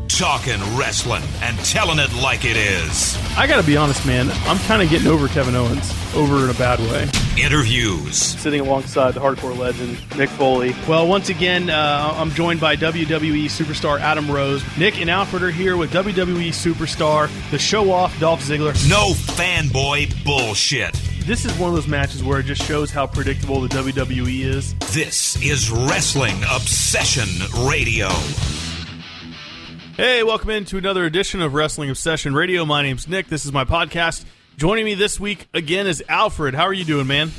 Talking wrestling and telling it like it is. I gotta be honest, man. I'm kind of getting over Kevin Owens, over in a bad way. Interviews. Sitting alongside the hardcore legend, Nick Foley. Well, once again, I'm joined by WWE superstar Adam Rose. Nick and Alfred are here with WWE superstar, the show-off Dolph Ziggler. No fanboy bullshit. This is one of those matches where it just shows how predictable the WWE is. This is Wrestling Obsession Radio. Hey, welcome into another edition of Wrestling Obsession Radio. My name's Nick. This is my podcast. Joining me this week again is Alfred. How are you doing, man?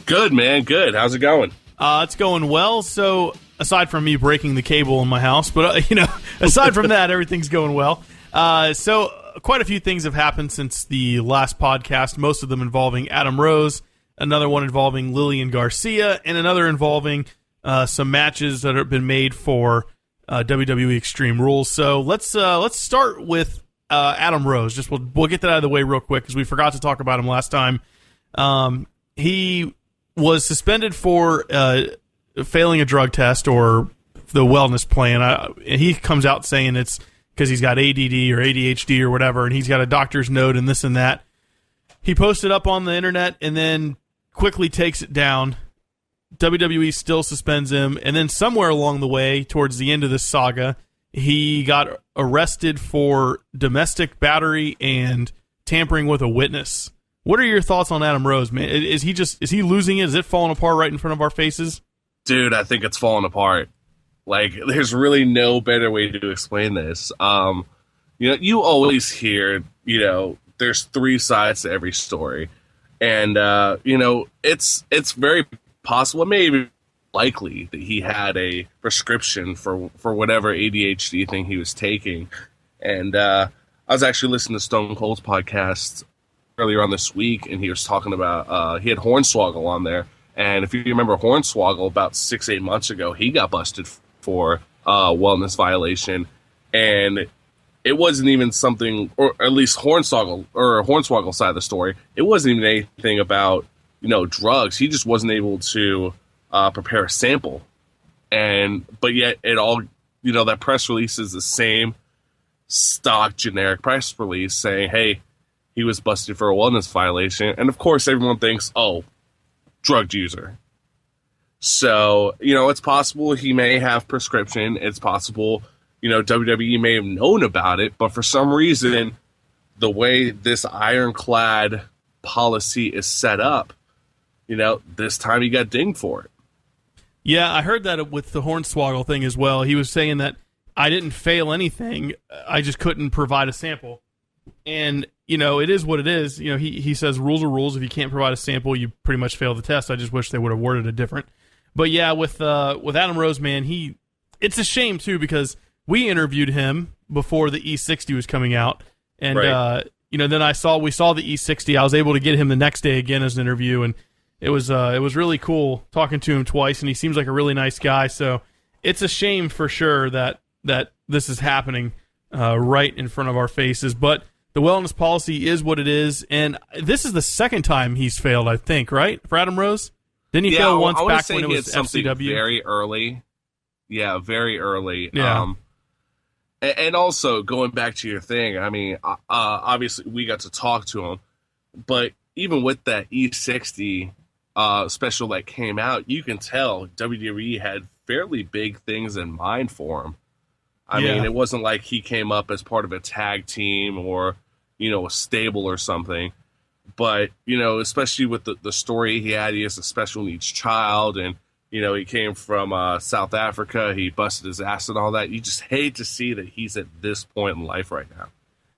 Good, man. Good. How's it going? It's going well. So, aside from me breaking the cable in my house, but, aside from that, everything's going well. So, quite a few things have happened since the last podcast, most of them involving Adam Rose, another one involving Lilian Garcia, and another involving some matches that have been made for WWE Extreme Rules. So let's start with Adam Rose. Just we'll get that out of the way real quick because we forgot to talk about him last time. He was suspended for failing a drug test or the wellness plan. And he comes out saying it's because he's got ADD or ADHD or whatever, and he's got a doctor's note and this and that. He posted up on the internet and then quickly takes it down. WWE still suspends him, and then somewhere along the way, towards the end of this saga, he got arrested for domestic battery and tampering with a witness. What are your thoughts on Adam Rose, man? Is he losing it? Is it falling apart right in front of our faces? Dude, I think it's falling apart. Like, there's really no better way to explain this. You always hear, there's three sides to every story. And, it's very possible, maybe likely, that he had a prescription for whatever ADHD thing he was taking. And I was actually listening to Stone Cold's podcast earlier on this week, and he was talking about, he had Hornswoggle on there. And if you remember Hornswoggle, about 6-8 months ago, he got busted for wellness violation. And it wasn't even something, or at least Hornswoggle's side of the story, it wasn't even anything about drugs. He just wasn't able to prepare a sample. But yet it all, that press release is the same stock generic press release saying, hey, he was busted for a wellness violation. And of course everyone thinks, oh, drug user. So, it's possible he may have prescription. It's possible, WWE may have known about it, but for some reason, the way this ironclad policy is set up, this time he got dinged for it. Yeah, I heard that with the Hornswoggle thing as well. He was saying that I didn't fail anything. I just couldn't provide a sample. And, it is what it is. He says rules are rules. If you can't provide a sample, you pretty much fail the test. I just wish they would have worded it different. But yeah, with Adam Rose, man, it's a shame too because we interviewed him before the E60 was coming out. And, right. Then we saw the E60. I was able to get him the next day again as an interview, and it was really cool talking to him twice, and he seems like a really nice guy. So it's a shame for sure that this is happening right in front of our faces. But the wellness policy is what it is, and this is the second time he's failed, I think, right, for Adam Rose? Didn't he fail once back when it was FCW? Very early. Yeah, very early. Yeah. And also, going back to your thing, I mean, obviously we got to talk to him, but even with that E60 special that came out, you can tell WWE had fairly big things in mind for him. I mean, it wasn't like he came up as part of a tag team or, a stable or something. But, especially with the story he had, he has a special needs child, and, he came from South Africa, he busted his ass and all that. You just hate to see that he's at this point in life right now.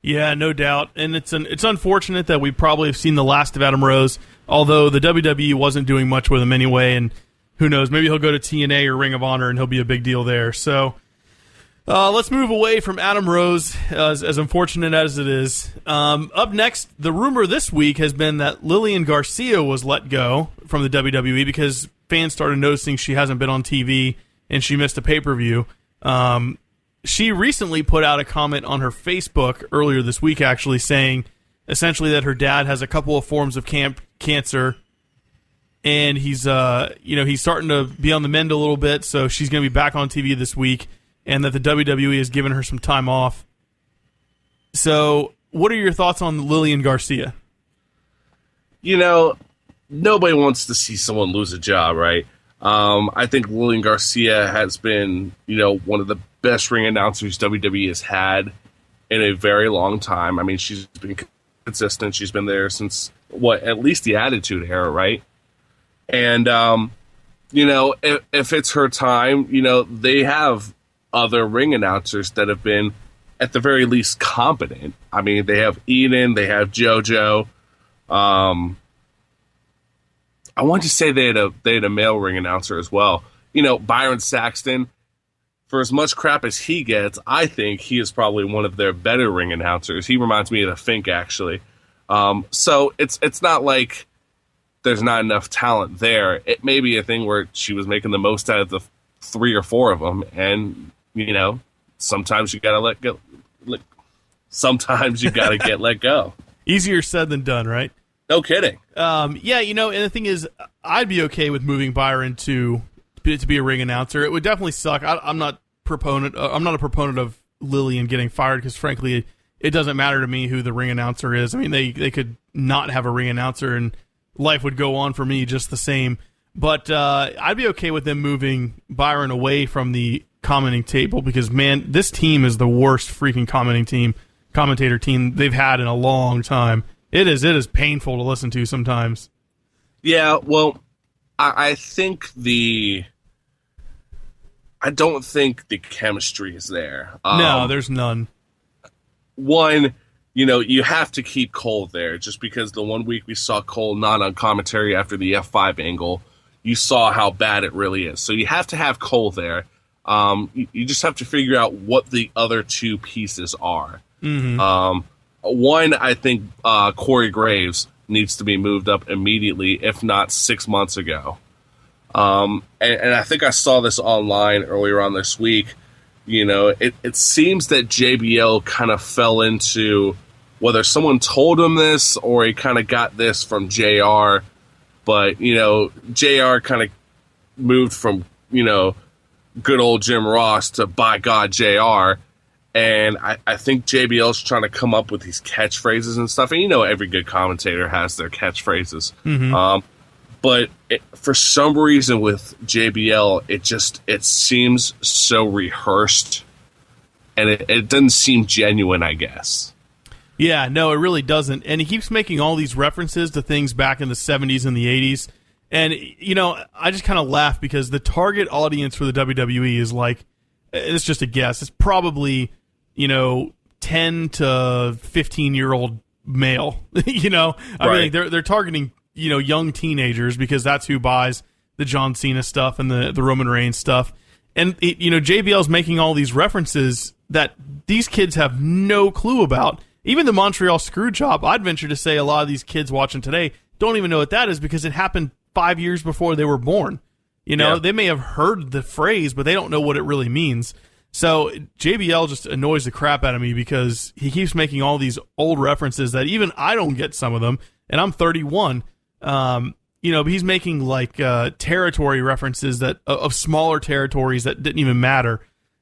Yeah, no doubt. And it's unfortunate that we probably have seen the last of Adam Rose, although the WWE wasn't doing much with him anyway, and who knows, maybe he'll go to TNA or Ring of Honor and he'll be a big deal there. So let's move away from Adam Rose, as unfortunate as it is. Up next, the rumor this week has been that Lilian Garcia was let go from the WWE because fans started noticing she hasn't been on TV and she missed a pay-per-view. She recently put out a comment on her Facebook earlier this week, actually, saying essentially that her dad has a couple of forms of cancer, and he's starting to be on the mend a little bit, so she's going to be back on TV this week. and that the WWE has given her some time off. So, what are your thoughts on Lilian Garcia? You know, nobody wants to see someone lose a job, right? I think Lilian Garcia has been, one of the best ring announcers WWE has had in a very long time. I mean, she's been consistent. She's been there since, at least the Attitude Era, right? And, if it's her time, they have other ring announcers that have been, at the very least, competent. I mean, they have Eden, they have JoJo. I want to say they had a male ring announcer as well. Byron Saxton, for as much crap as he gets, I think he is probably one of their better ring announcers. He reminds me of the Fink, actually. So it's not like there's not enough talent there. It may be a thing where she was making the most out of the 3 or 4 of them, and sometimes you gotta let go. Sometimes you gotta get let go. Easier said than done, right? No kidding. And the thing is, I'd be okay with moving Byron to be a ring announcer. It would definitely suck. I'm not a proponent of Lilian getting fired because, frankly, it doesn't matter to me who the ring announcer is. I mean, they could not have a ring announcer and life would go on for me just the same. But I'd be okay with them moving Byron away from the commenting table because, man, this team is the worst freaking commentator team they've had in a long time. It is painful to listen to sometimes. Yeah, well, I don't think the chemistry is there. No, there's none. One, you have to keep Cole there just because the one week we saw Cole not on commentary after the F5 angle, you saw how bad it really is. So you have to have Cole there. You just have to figure out what the other 2 pieces are. Mm-hmm. One, I think Corey Graves needs to be moved up immediately, if not 6 months ago. And I think I saw this online earlier on this week. It seems that JBL kind of fell into whether someone told him this or he kind of got this from JR. But, JR kind of moved from, good old Jim Ross to by God JR. And I think JBL's trying to come up with these catchphrases and stuff. And every good commentator has their catchphrases. Mm-hmm. But for some reason with JBL, it seems so rehearsed. And it doesn't seem genuine, I guess. Yeah, no, it really doesn't. And he keeps making all these references to things back in the 70s and the 80s. And, I just kind of laugh because the target audience for the WWE is like, it's just a guess. It's probably 10 to 15-year-old male. I mean, they're targeting young teenagers because that's who buys the John Cena stuff and the Roman Reigns stuff. And JBL's making all these references that these kids have no clue about. Even the Montreal Screwjob, I'd venture to say a lot of these kids watching today don't even know what that is because it happened 5 years before they were born. They may have heard the phrase, but they don't know what it really means. So JBL just annoys the crap out of me because he keeps making all these old references that even I don't get some of them, and I'm 31. But he's making like territory references that of smaller territories that didn't even matter.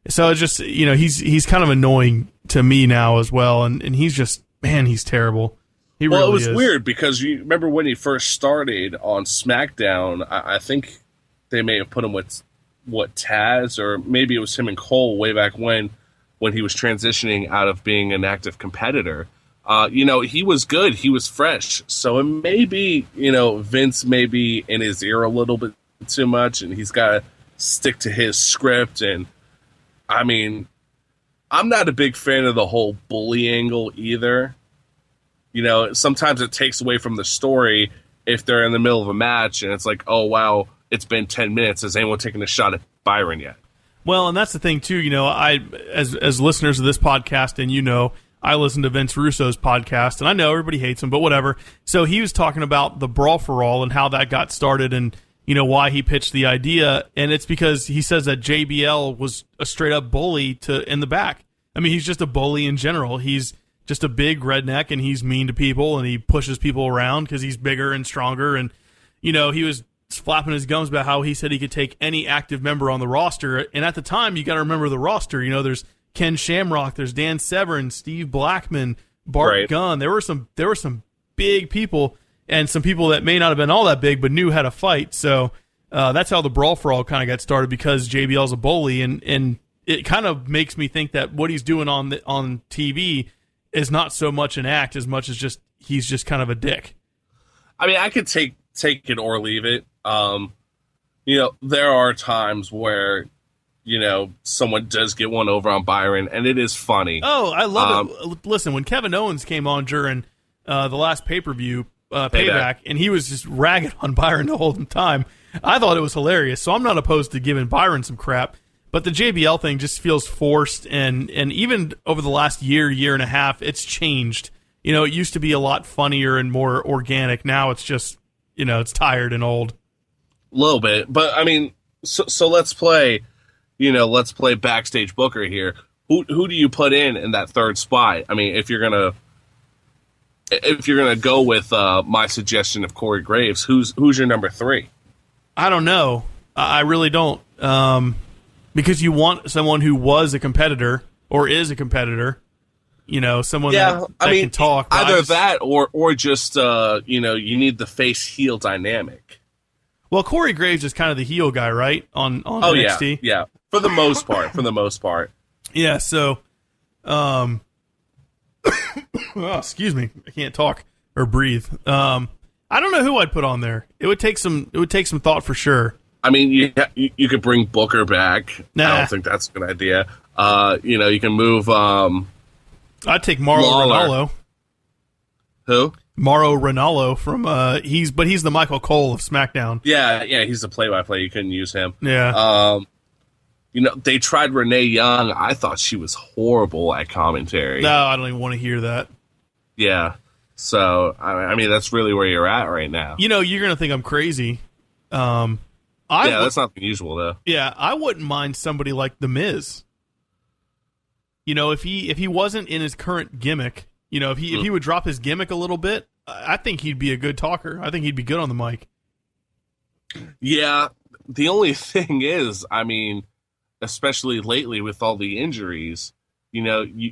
So it's just he's kind of annoying to me now as well, and he's just he's terrible. He really it was is. weird because you remember when he first started on SmackDown. I think they may have put him with Taz, or maybe it was him and Cole way back when he was transitioning out of being an active competitor. He was good. He was fresh. So it may be, Vince may be in his ear a little bit too much, and he's got to stick to his script. And, I mean, I'm not a big fan of the whole bully angle either. Sometimes it takes away from the story if they're in the middle of a match, and it's like, oh, wow, it's been 10 minutes. Has anyone taken a shot at Byron yet? Well, and that's the thing, too. I, as listeners of this podcast, and I listen to Vince Russo's podcast, and I know everybody hates him, but whatever. So he was talking about the Brawl for All and how that got started and, why he pitched the idea. And it's because he says that JBL was a straight-up bully in the back. I mean, he's just a bully in general. He's just a big redneck, and he's mean to people, and he pushes people around because he's bigger and stronger. And, he was flapping his gums about how he said he could take any active member on the roster. And at the time, you got to remember the roster. There's Ken Shamrock, there's Dan Severn, Steve Blackman, Bart Gunn. There were some big people, and some people that may not have been all that big, but knew how to fight. So that's how the Brawl for All kind of got started, because JBL's a bully, and it kind of makes me think that what he's doing on TV is not so much an act as much as he's just kind of a dick. I mean, I could take it or leave it. There are times where, someone does get one over on Byron, and it is funny. Oh, I love it. Listen, when Kevin Owens came on during the last pay-per-view, Payback, and he was just ragging on Byron the whole time, I thought it was hilarious. So I'm not opposed to giving Byron some crap, but the JBL thing just feels forced, and even over the last year and a half, it's changed. It used to be a lot funnier and more organic. Now it's just, it's tired and old. A little bit, but I mean, so let's play, let's play backstage booker here. Who do you put in that third spot? I mean, if you're gonna go with my suggestion of Corey Graves, who's your number 3? I don't know. I really don't. Because you want someone who was a competitor or is a competitor. Someone that can talk. Either that or just you need the face heel dynamic. Well, Corey Graves is kind of the heel guy, right? On NXT. Yeah. For the most part. Yeah. So, excuse me, I can't talk or breathe. I don't know who I'd put on there. It would take some thought for sure. I mean, you could bring Booker back. Nah. I don't think that's a good idea. You can move. I'd take Mauro Ranallo. Who? Mauro Ranallo from he's the Michael Cole of SmackDown. Yeah, he's the play-by-play. You couldn't use him. Yeah. They tried Renee Young. I thought she was horrible at commentary. No, I don't even want to hear that. Yeah. So I mean, that's really where you're at right now. You're gonna think I'm crazy. That's not unusual though. Yeah, I wouldn't mind somebody like The Miz. If he wasn't in his current gimmick, if he would drop his gimmick a little bit, I think he'd be a good talker. I think he'd be good on the mic. Yeah, the only thing is, I mean, especially lately with all the injuries, you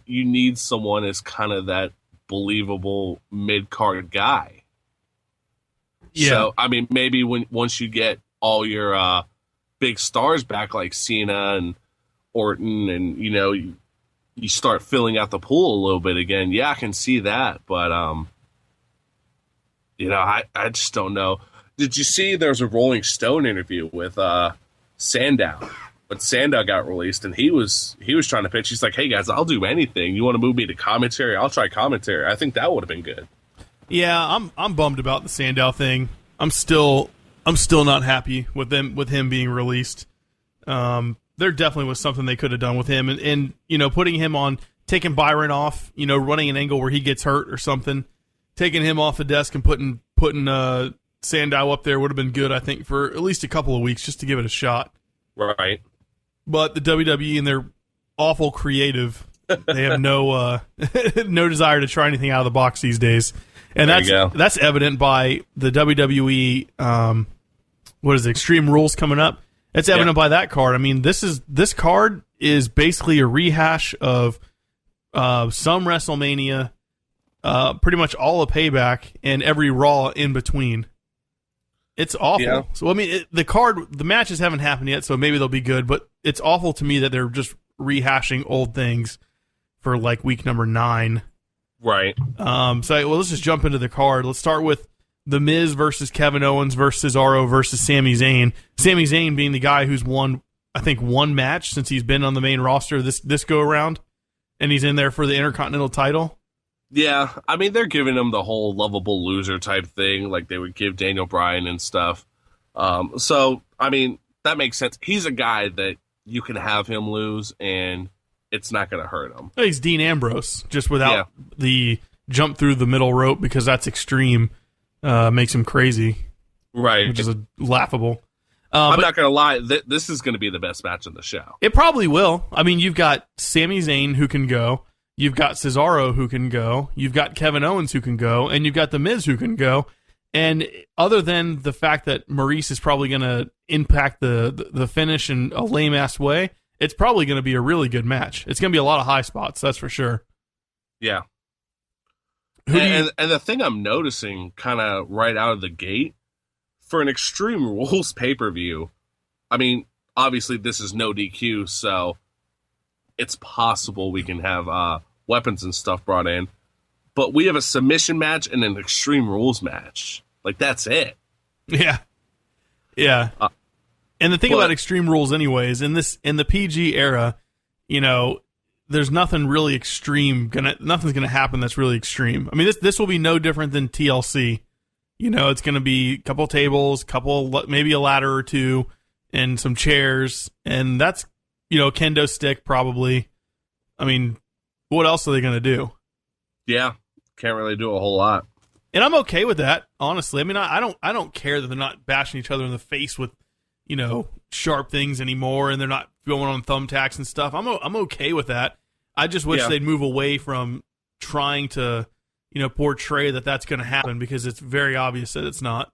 need someone as kind of that believable mid-card guy. Yeah. So, I mean, maybe once you get all your big stars back like Cena and Orton and, you start filling out the pool a little bit again. Yeah, I can see that, but I just don't know. Did you see there was a Rolling Stone interview with Sandow? But Sandow got released, and he was trying to pitch. He's like, "Hey guys, I'll do anything. You want to move me to commentary? I'll try commentary." I think that would have been good. Yeah, I'm bummed about the Sandow thing. I'm still not happy with him being released. There definitely was something they could have done with him, and putting him on, taking Byron off, running an angle where he gets hurt or something, taking him off the desk and putting Sandow up there would have been good, I think, for at least a couple of weeks just to give it a shot. Right. But the WWE and their awful creative, they have no desire to try anything out of the box these days, and that's evident by the WWE. What is it, Extreme Rules coming up? It's evident by that card. I mean, this card is basically a rehash of some WrestleMania, pretty much all of Payback, and every Raw in between. It's awful. Yeah. So I mean, the matches haven't happened yet, so maybe they'll be good. But it's awful to me that they're just rehashing old things for like week number 9. Right. Let's just jump into the card. Let's start with The Miz versus Kevin Owens versus Cesaro versus Sami Zayn. Sami Zayn being the guy who's won, I think, one match since he's been on the main roster this go around, and he's in there for the Intercontinental title. Yeah, I mean, they're giving him the whole lovable loser type thing, like they would give Daniel Bryan and stuff. So, I mean, that makes sense. He's a guy that you can have him lose, and it's not going to hurt him. He's Dean Ambrose, just without the jump through the middle rope, because that's extreme. Makes him crazy. Right. Which is laughable. I'm not going to lie. This is going to be the best match of the show. It probably will. I mean, you've got Sami Zayn who can go. You've got Cesaro who can go. You've got Kevin Owens who can go. And you've got The Miz who can go. And other than the fact that Maurice is probably going to impact the finish in a lame-ass way, it's probably going to be a really good match. It's going to be a lot of high spots, that's for sure. Yeah. And the thing I'm noticing kind of right out of the gate, for an Extreme Rules pay-per-view, I mean, obviously this is no DQ, so it's possible we can have weapons and stuff brought in. But we have a submission match and an Extreme Rules match. Like, that's it. Yeah. Yeah. And the thing about Extreme Rules anyways, in the PG era, you know, there's nothing really extreme nothing's gonna happen that's really extreme. I mean, this will be no different than TLC. You know, it's gonna be a couple tables, maybe a ladder or two, and some chairs, and that's, you know, kendo stick probably. I mean, what else are they gonna do? Yeah, can't really do a whole lot. And I'm okay with that, honestly. I mean, I don't care that they're not bashing each other in the face with, you know, sharp things anymore, and they're not going on thumbtacks and stuff. I'm okay with that. I just wish they'd move away from trying to, you know, portray that that's going to happen, because it's very obvious that it's not.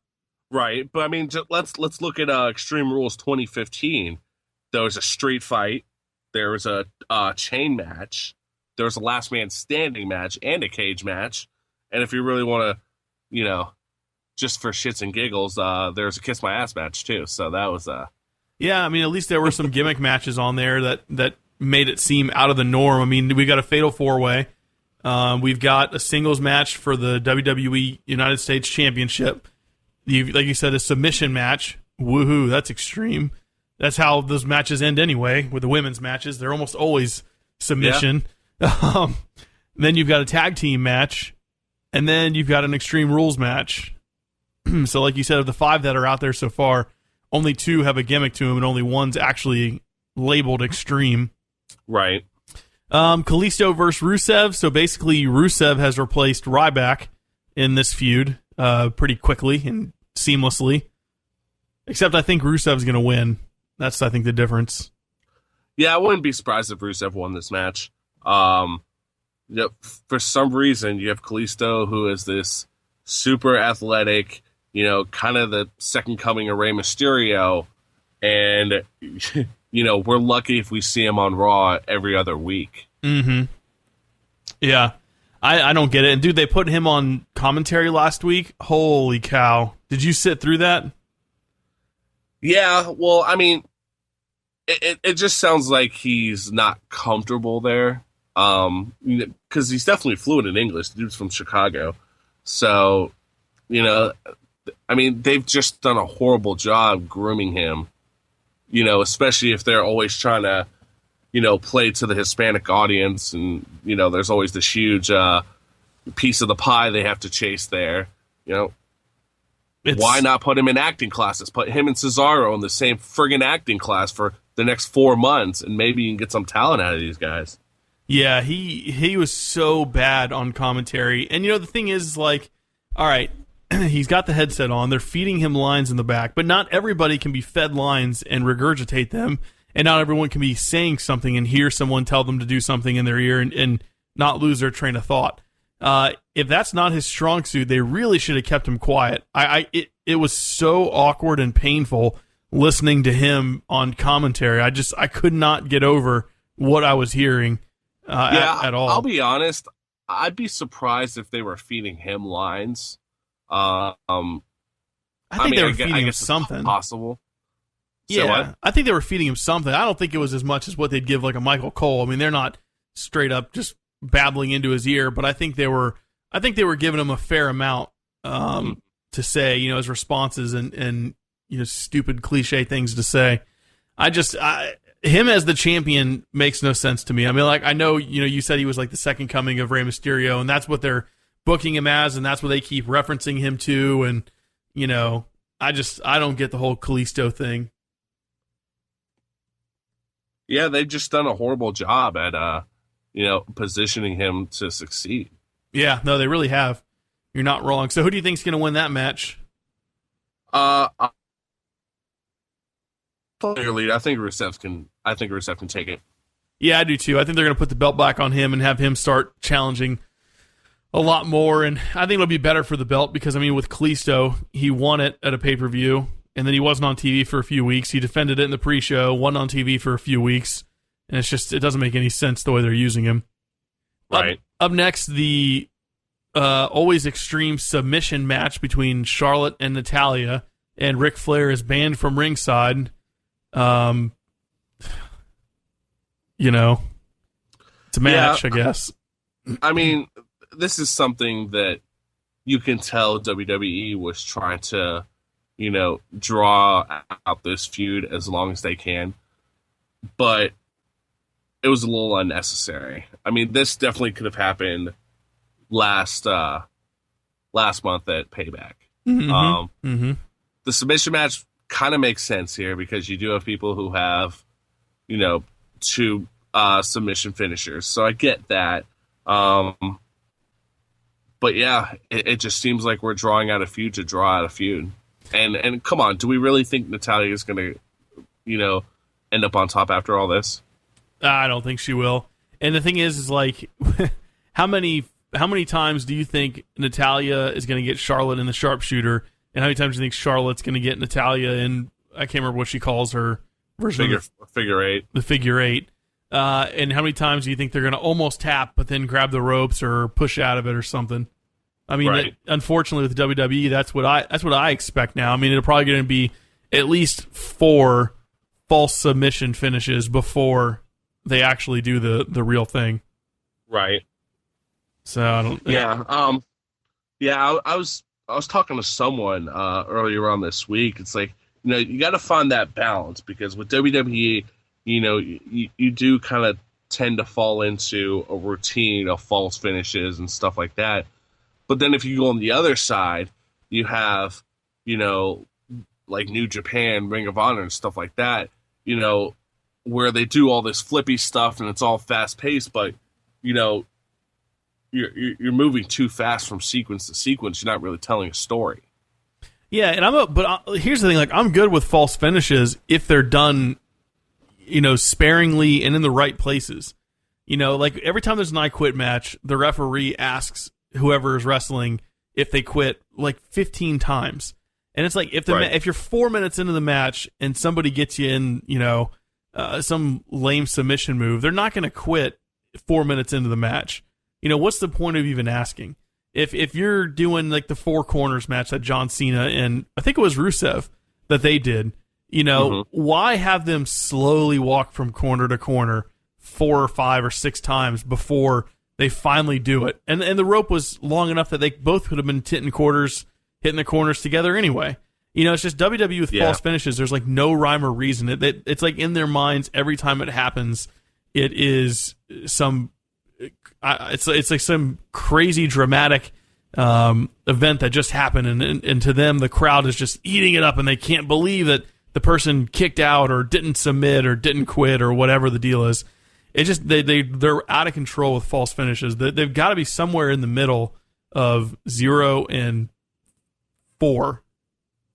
Right, but I mean, let's look at Extreme Rules 2015. There was a street fight. There was a chain match. There was a last man standing match and a cage match. And if you really want to, you know, just for shits and giggles, there's a kiss my ass match too. So that was yeah, I mean, at least there were some gimmick matches on there that made it seem out of the norm. I mean, we got a fatal 4-way. We've got a singles match for the WWE United States Championship. Like you said, a submission match. Woohoo, that's extreme. That's how those matches end anyway, with the women's matches. They're almost always submission. Yeah. Then you've got a tag team match, and then you've got an Extreme Rules match. So like you said, of the 5 that are out there so far, only 2 have a gimmick to them, and only one's actually labeled Extreme. Right. Kalisto versus Rusev. So basically, Rusev has replaced Ryback in this feud pretty quickly and seamlessly. Except I think Rusev's going to win. That's, I think, the difference. Yeah, I wouldn't be surprised if Rusev won this match. You know, for some reason, you have Kalisto, who is this super athletic, you know, kind of the second coming of Rey Mysterio, and you know, we're lucky if we see him on Raw every other week. Mm-hmm. Yeah, I don't get it. And dude, they put him on commentary last week. Holy cow! Did you sit through that? Yeah. Well, I mean, it just sounds like he's not comfortable there. Because he's definitely fluent in English. The dude's from Chicago. So, you know, I mean, they've just done a horrible job grooming him, you know, especially if they're always trying to, you know, play to the Hispanic audience. And, you know, there's always this huge piece of the pie they have to chase there. You know, why not put him in acting classes? Put him and Cesaro in the same friggin' acting class for the next 4 months, and maybe you can get some talent out of these guys. Yeah, he was so bad on commentary. And, you know, the thing is, like, all right, he's got the headset on. They're feeding him lines in the back. But not everybody can be fed lines and regurgitate them. And not everyone can be saying something and hear someone tell them to do something in their ear and not lose their train of thought. If that's not his strong suit, they really should have kept him quiet. It was so awkward and painful listening to him on commentary. I could not get over what I was hearing. At all. I'll be honest. I'd be surprised if they were feeding him lines. I think they were feeding him something. Possible. Yeah, I think they were feeding him something. I don't think it was as much as what they'd give like a Michael Cole. I mean, they're not straight up just babbling into his ear, but I think they were giving him a fair amount to say, you know, his responses and you know, stupid cliche things to say. Him as the champion makes no sense to me. I mean, like, I know, you know, you said he was like the second coming of Rey Mysterio, and that's what they're booking him as, and that's what they keep referencing him to, and, you know, I don't get the whole Kalisto thing. Yeah, they've just done a horrible job at, you know, positioning him to succeed. Yeah, no, they really have. You're not wrong. So who do you think's going to win that match? Clearly, I think Rusev can take it. Yeah, I do too. I think they're going to put the belt back on him and have him start challenging a lot more, and I think it'll be better for the belt because, I mean, with Kalisto, he won it at a pay-per-view, and then he wasn't on TV for a few weeks. He defended it in the pre-show, wasn't on TV for a few weeks, and it doesn't make any sense the way they're using him. Right. Up next, the always extreme submission match between Charlotte and Natalya, and Ric Flair is banned from ringside. It's a match, I guess. I mean, this is something that you can tell WWE was trying to, draw out this feud as long as they can. But it was a little unnecessary. I mean, this definitely could have happened last month at Payback. The submission match kind of makes sense here because you do have people who have, two submission finishers. So I get that. But yeah, it just seems like we're drawing out a feud to draw out a feud. And come on, do we really think Natalya is going to, end up on top after all this? I don't think she will. And the thing is like, how many times do you think Natalya is going to get Charlotte in the sharpshooter? And how many times do you think Charlotte's going to get Natalya in, I can't remember what she calls her version figure eight. The figure eight. And how many times do you think they're going to almost tap, but then grab the ropes or push out of it or something? I mean, right. Unfortunately with WWE, that's what I expect now. I mean, it'll probably going to be at least 4 false submission finishes before they actually do the real thing. Right. So I don't. Yeah. I was talking to someone earlier on this week. It's like, you got to find that balance because with WWE, you do kind of tend to fall into a routine of false finishes and stuff like that. But then if you go on the other side, you have, like New Japan, Ring of Honor and stuff like that, where they do all this flippy stuff and it's all fast paced, but, you're moving too fast from sequence to sequence. You're not really telling a story. Yeah, and here's the thing: like, I'm good with false finishes if they're done, sparingly and in the right places. Like every time there's an I Quit match, the referee asks whoever is wrestling if they quit like 15 times, and it's like if you're 4 minutes into the match and somebody gets you in, some lame submission move, they're not going to quit 4 minutes into the match. What's the point of even asking? If you're doing like the 4 corners match that John Cena and I think it was Rusev that they did, why have them slowly walk from corner to corner 4 or 5 or 6 times before they finally do it? And the rope was long enough that they both could have been hitting the corners together anyway. It's just WWE with false finishes. There's like no rhyme or reason. It's like in their minds every time it happens, it is some. It's like some crazy dramatic event that just happened, and to them the crowd is just eating it up, and they can't believe that the person kicked out or didn't submit or didn't quit or whatever the deal is. It just they're out of control with false finishes. They've got to be somewhere in the middle of 0 and 4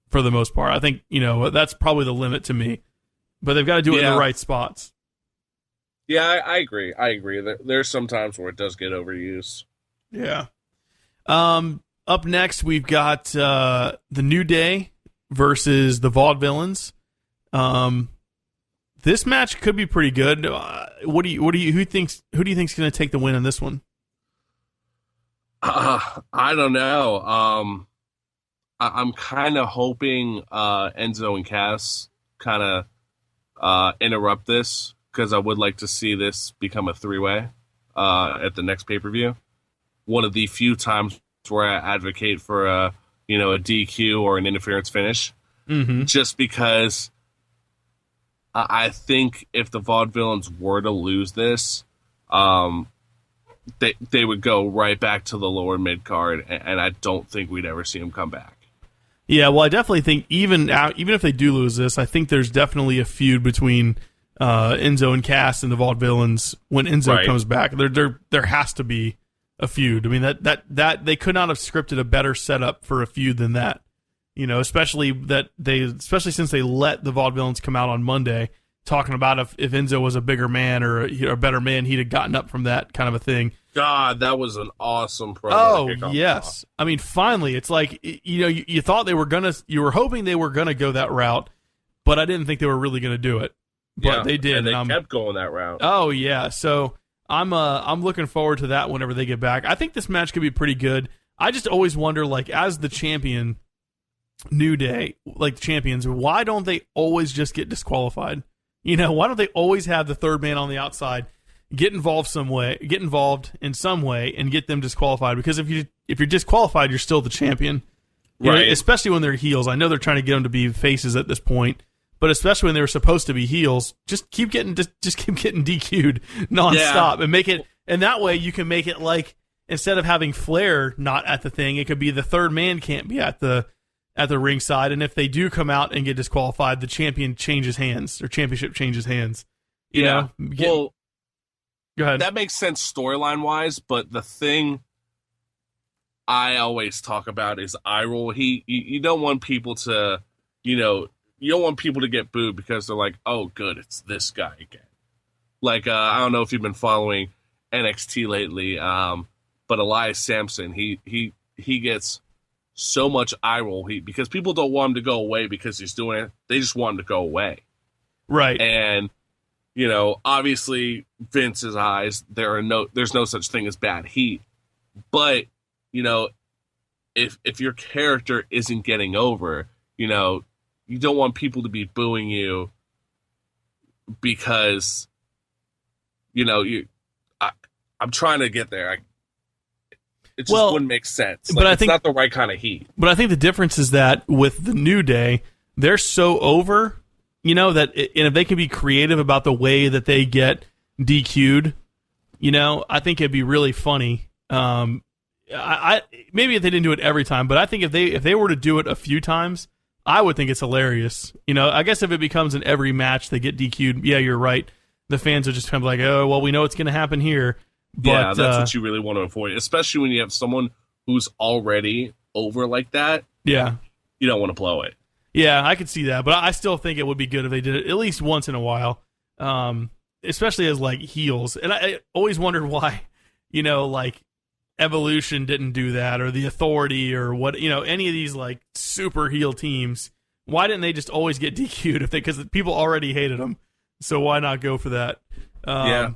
for the most part. I think that's probably the limit to me, but they've got to do it in the right spots. Yeah, I agree. There's some times where it does get overused. Yeah. Up next, we've got the New Day versus the Vaudevillains. This match could be pretty good. Who do you think's going to take the win in this one? I don't know. I'm kind of hoping Enzo and Cass kind of interrupt this, because I would like to see this become a 3-way at the next pay-per-view. One of the few times where I advocate for a DQ or an interference finish, just because I think if the Vaudevillains were to lose this, they would go right back to the lower mid card, and I don't think we'd ever see them come back. Yeah, well, I definitely think even if they do lose this, I think there's definitely a feud between Enzo and Cass and the Vaudevillains when Enzo comes back. There has to be a feud. I mean that they could not have scripted a better setup for a feud than that. Especially since they let the Vaudevillains come out on Monday talking about if Enzo was a bigger man or a better man, he'd have gotten up from that kind of a thing. God, that was an awesome promo. Oh, yes. I mean, finally, it's like, you thought you were hoping they were going to go that route, but I didn't think they were really going to do it. But they did. And they kept going that route. Oh, yeah. So I'm looking forward to that whenever they get back. I think this match could be pretty good. I just always wonder, like, as the champion, New Day, like the champions, why don't they always just get disqualified? Why don't they always have the third man on the outside get involved in some way and get them disqualified? Because if you're disqualified, you're still the champion, right? Especially when they're heels. I know they're trying to get them to be faces at this point, but especially when they were supposed to be heels, just keep getting DQ'd nonstop and make it. And that way you can make it like, instead of having Flair not at the thing, it could be the third man can't be at the ringside, and if they do come out and get disqualified, the champion changes hands, or championship changes hands. Go ahead. That makes sense storyline wise, but the thing I always talk about is eye roll. You don't want people to, you don't want people to get booed because they're like, oh, good, it's this guy again. Like, I don't know if you've been following NXT lately, but Elias Sampson, he gets so much eye roll because people don't want him to go away because he's doing it. They just want him to go away. Right. And, obviously Vince's eyes, there's no such thing as bad heat. But, if your character isn't getting over, you don't want people to be booing you because, I'm trying to get there. It just wouldn't make sense. But I think it's not the right kind of heat. But I think the difference is that with the New Day, they're so over, that and if they can be creative about the way that they get DQ'd, I think it'd be really funny. I maybe if they didn't do it every time, but I think if they were to do it a few times, I would think it's hilarious. I guess if it becomes in every match they get DQ'd, yeah, you're right. The fans are just kind of like, oh, well, we know what's going to happen here. But, that's what you really want to avoid, especially when you have someone who's already over like that. Yeah. You don't want to blow it. Yeah, I could see that, but I still think it would be good if they did it at least once in a while, especially as, like, heels. And I always wondered why, like, Evolution didn't do that, or the Authority, or what, any of these, like, super heel teams. Why didn't they just always get DQ'd? Because people already hated them, so why not go for that? Yeah.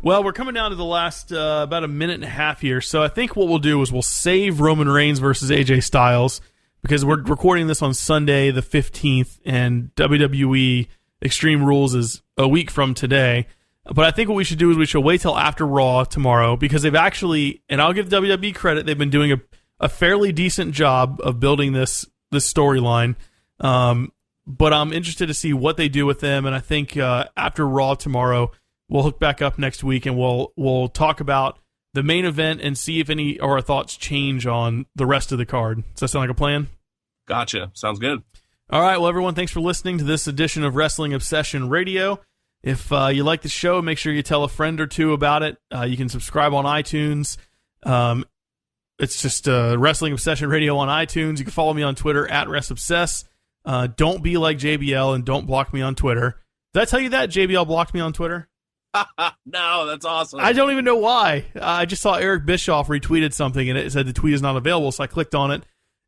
Well, we're coming down to the last about a minute and a half here, so I think what we'll do is we'll save Roman Reigns versus AJ Styles, because we're recording this on Sunday the 15th, and WWE Extreme Rules is a week from today. But I think what we should do is we should wait till after Raw tomorrow, because they've actually, and I'll give WWE credit, they've been doing a fairly decent job of building this storyline. But I'm interested to see what they do with them, and I think after Raw tomorrow, we'll hook back up next week, and we'll talk about the main event and see if any of our thoughts change on the rest of the card. Does that sound like a plan? Gotcha. Sounds good. All right. Well, everyone, thanks for listening to this edition of Wrestling Obsession Radio. If you like the show, make sure you tell a friend or two about it. You can subscribe on iTunes. It's just Wrestling Obsession Radio on iTunes. You can follow me on Twitter at WrestObsess. Don't be like JBL and don't block me on Twitter. Did I tell you that JBL blocked me on Twitter? No, that's awesome. I don't even know why. I just saw Eric Bischoff retweeted something, and it said the tweet is not available, so I clicked on it,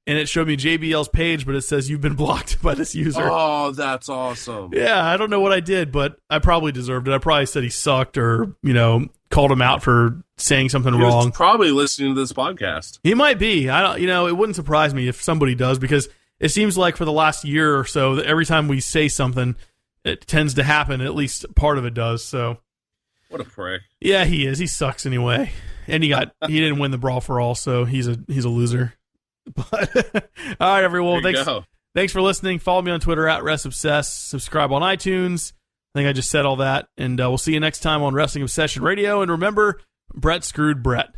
and it showed me JBL's page, but it says you've been blocked by this user. Oh, that's awesome. Yeah, I don't know what I did, but I probably deserved it. I probably said he sucked or, called him out for saying something wrong. He was probably listening to this podcast. He might be. It wouldn't surprise me if somebody does, because it seems like for the last year or so, that every time we say something, it tends to happen. At least part of it does, so... What a prick. Yeah, he is. He sucks anyway. And he didn't win the Brawl for All, so he's a loser. But all right, everyone. Thanks for listening. Follow me on Twitter at WrestObsess. Subscribe on iTunes. I think I just said all that. And we'll see you next time on Wrestling Obsession Radio. And remember, Brett screwed Brett.